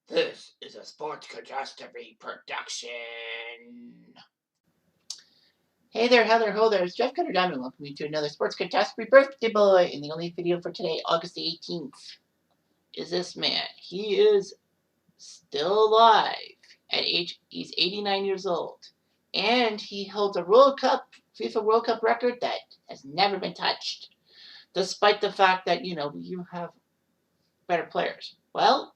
This is a Sports Catastrophe production. Hey there, how there, ho there. It's Jeff Cutter Diamond. Welcome you to another Sports Catastrophe birthday boy. And the only video for today, August the 18th, is this man. He is still alive at he's 89 years old. And he holds a FIFA World Cup record that has never been touched. Despite the fact that, you have better players. Well,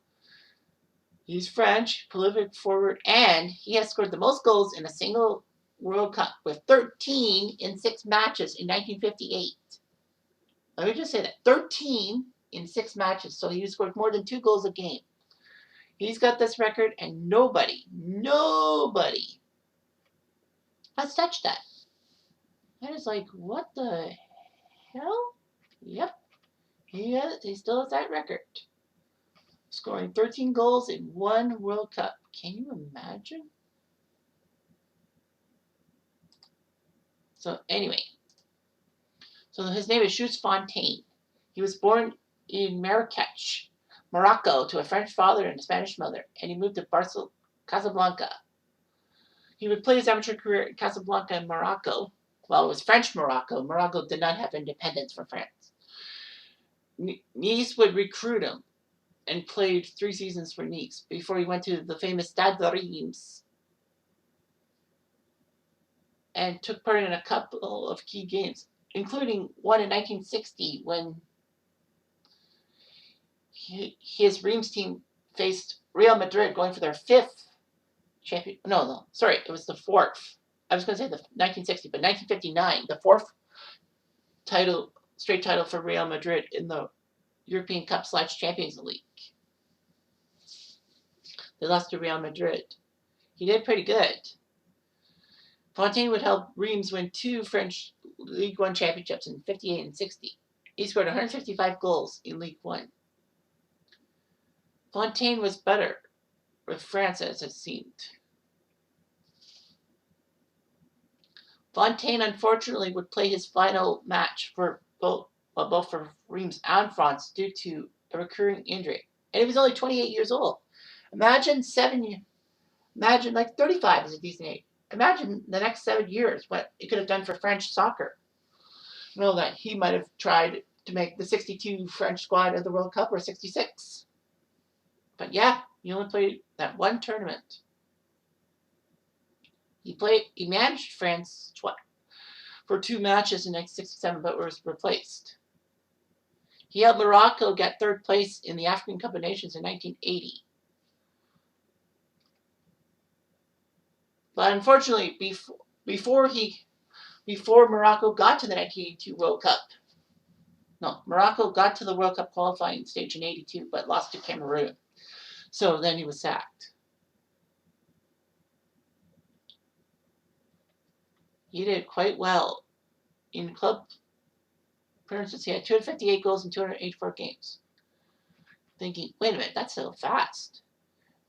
he's French, prolific forward, and he has scored the most goals in a single World Cup with 13 in 6 matches in 1958. Let me just say that. 13 in 6 matches. So he scored more than 2 goals a game. He's got this record, and nobody has touched that. That is like, what the hell? Yep. He still has that record. Scoring 13 goals in 1 World Cup. Can you imagine? So anyway, so his name is FOntaine. He was born in Marrakech, Morocco, to a French father and a Spanish mother, and he moved to Casablanca. He would play his amateur career in Casablanca and Morocco. Well, it was French Morocco. Morocco did not have independence from France. Nice would recruit him and played 3 seasons for Nice before he went to the famous Stade de Reims and took part in a couple of key games, including one in 1960 when his Reims team faced Real Madrid, going for their 5th champion. No, sorry, it was the 4th. I was going to say the 1960, but 1959, the 4th straight title for Real Madrid in the European Cup / Champions League. They lost to Real Madrid. He did pretty good. Fontaine would help Reims win 2 French League One championships in 58 and 60. He scored 155 goals in League One. Fontaine was better with France, as it seemed. Fontaine, unfortunately, would play his final match for both for Reims and France due to a recurring injury. And he was only 28 years old. Imagine like 35 is a decent age. Imagine the next 7 years, what it could have done for French soccer. You know, that he might have tried to make the 62 French squad of the World Cup or 66. But yeah, he only played that one tournament. He managed France for 2 matches in 1967, but was replaced. He helped Morocco get 3rd place in the African Cup of Nations in 1980. But unfortunately, before Morocco got to the 1982 World Cup, Morocco got to the World Cup qualifying stage in 82, but lost to Cameroon. So then he was sacked. He did quite well in club appearances. He had 258 goals in 284 games. Thinking, wait a minute, that's so fast.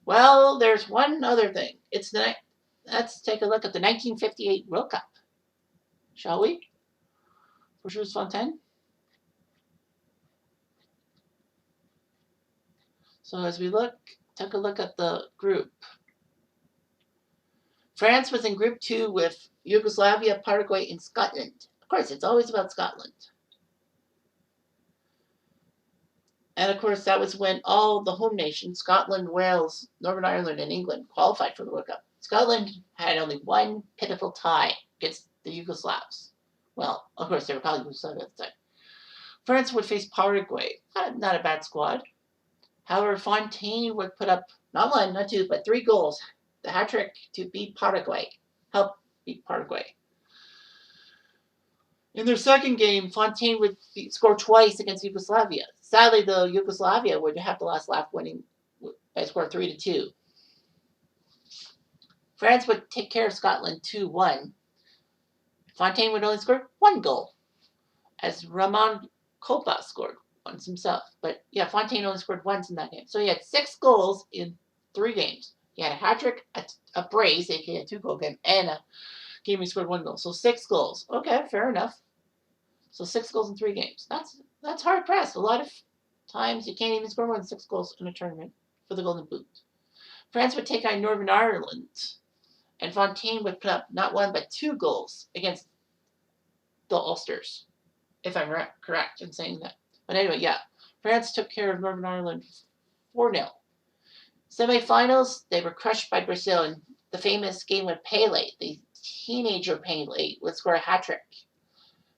Well, there's one other thing. Let's take a look at the 1958 World Cup, shall we? For Jules Fontaine. So as we take a look at the group. France was in Group 2 with Yugoslavia, Paraguay, and Scotland. Of course, it's always about Scotland. And of course, that was when all the home nations, Scotland, Wales, Northern Ireland, and England, qualified for the World Cup. Scotland had only one pitiful tie against the Yugoslavs. Well, of course, they were called Yugoslavia at the time. France would face Paraguay. Not a bad squad. However, Fontaine would put up not 1, not 2, but 3 goals. The hat-trick to help beat Paraguay. In their second game, Fontaine would score twice against Yugoslavia. Sadly, though, Yugoslavia would have the last laugh, winning by a score of 3-2. France would take care of Scotland 2-1. Fontaine would only score 1 goal, as Ramon Copa scored once himself. But yeah, Fontaine only scored once in that game. So he had 6 goals in 3 games. He had a hat-trick, a brace, aka a 2-goal game, and a game he scored 1 goal. So 6 goals. Okay, fair enough. So 6 goals in 3 games. That's hard pressed. A lot of times you can't even score more than 6 goals in a tournament for the Golden Boot. France would take on Northern Ireland, and Fontaine would put up not one but 2 goals against the Ulsters, if I'm correct in saying that. But anyway, yeah, France took care of Northern Ireland 4-0. Semi-finals, they were crushed by Brazil in the famous game with Pele. The teenager Pele would score a hat-trick.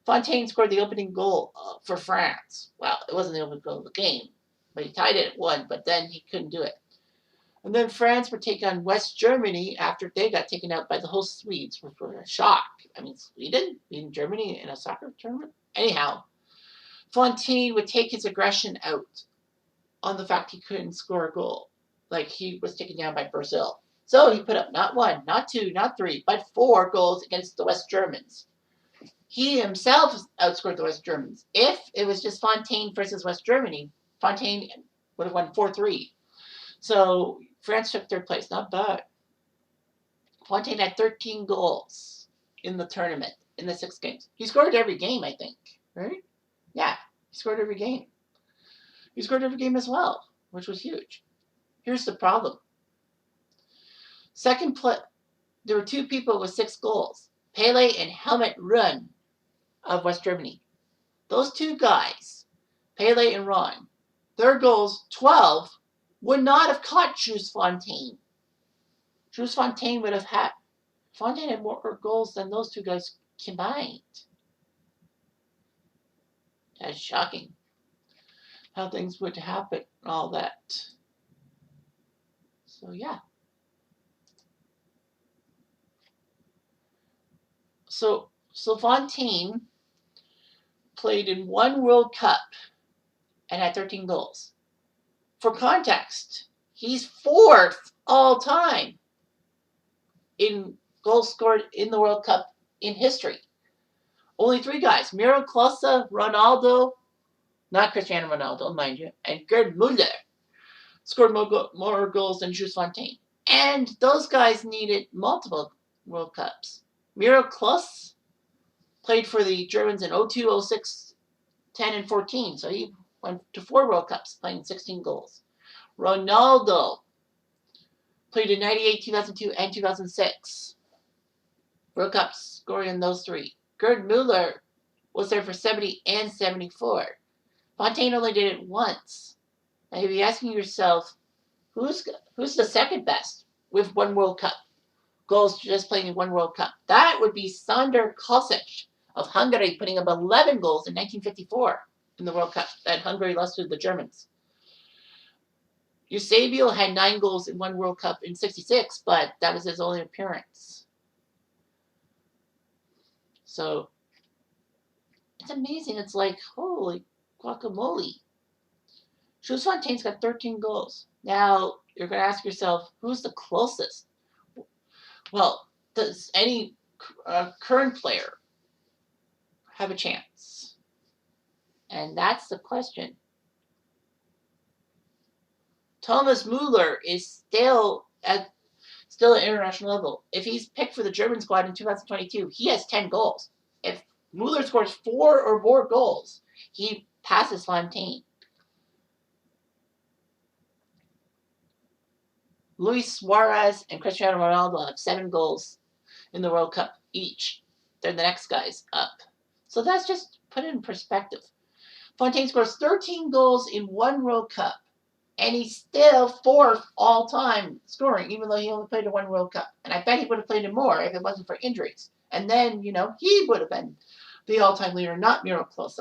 Fontaine scored the opening goal for France. Well, it wasn't the opening goal of the game, but he tied it at 1, but then he couldn't do it. And then France would take on West Germany after they got taken out by the host Swedes, which were a shock. I mean, Sweden beating Germany in a soccer tournament? Anyhow, Fontaine would take his aggression out on the fact he couldn't score a goal. Like he was taken down by Brazil. So he put up not 1, not 2, not 3, but 4 goals against the West Germans. He himself outscored the West Germans. If it was just Fontaine versus West Germany, Fontaine would have won 4-3. So France took 3rd place. Not bad. Fontaine had 13 goals in the tournament, in the 6 games. He scored every game, I think. Right? Yeah, he scored every game. He scored every game as well, which was huge. Here's the problem. There were 2 people with 6 goals. Pele and Helmut Run of West Germany. Those 2 guys, Pele and Ron, their goals, 12, would not have caught Jules Fontaine. Jules Fontaine would have had... Fontaine had more goals than those 2 guys combined. That's shocking. How things would happen and all that. So, yeah. So Fontaine played in 1 World Cup and had 13 goals. For context, he's 4th all time in goals scored in the World Cup in history. Only 3 guys, Miro Klose, Ronaldo, not Cristiano Ronaldo, mind you, and Gerd Müller scored more goals than Jules Fontaine. And those guys needed multiple World Cups. Miro Klose played for the Germans in 02, 06, 10, and 14, so he went to 4 World Cups, playing 16 goals. Ronaldo played in 98, 2002, and 2006. World Cups, scoring in those 3. Gerd Müller was there for 70 and 74. Fontaine only did it once. Now you'd be asking yourself, who's the second best with 1 World Cup? Goals just playing in 1 World Cup. That would be Sander Kosic of Hungary, putting up 11 goals in 1954 in the World Cup that Hungary lost to the Germans. Eusebio had 9 goals in 1 World Cup in 66, but that was his only appearance. So it's amazing. It's like, holy guacamole. Jules Fontaine's got 13 goals. Now, you're going to ask yourself, who's the closest? Well, does any current player have a chance? And that's the question. Thomas Müller is still at international level. If he's picked for the German squad in 2022, he has 10 goals. If Müller scores 4 or more goals, he passes Fontaine. Luis Suarez and Cristiano Ronaldo have 7 goals in the World Cup each. They're the next guys up. So that's just put it in perspective. Fontaine scores 13 goals in 1 World Cup, and he's still 4th all time scoring, even though he only played in 1 World Cup. And I bet he would have played in more if it wasn't for injuries. And then, he would have been the all-time leader, not Miro Klose.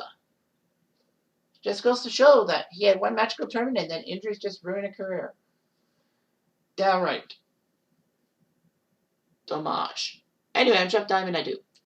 Just goes to show that he had 1 magical tournament and then injuries just ruined a career. Downright dommage. Anyway, I'm Jeff Diamond, I do.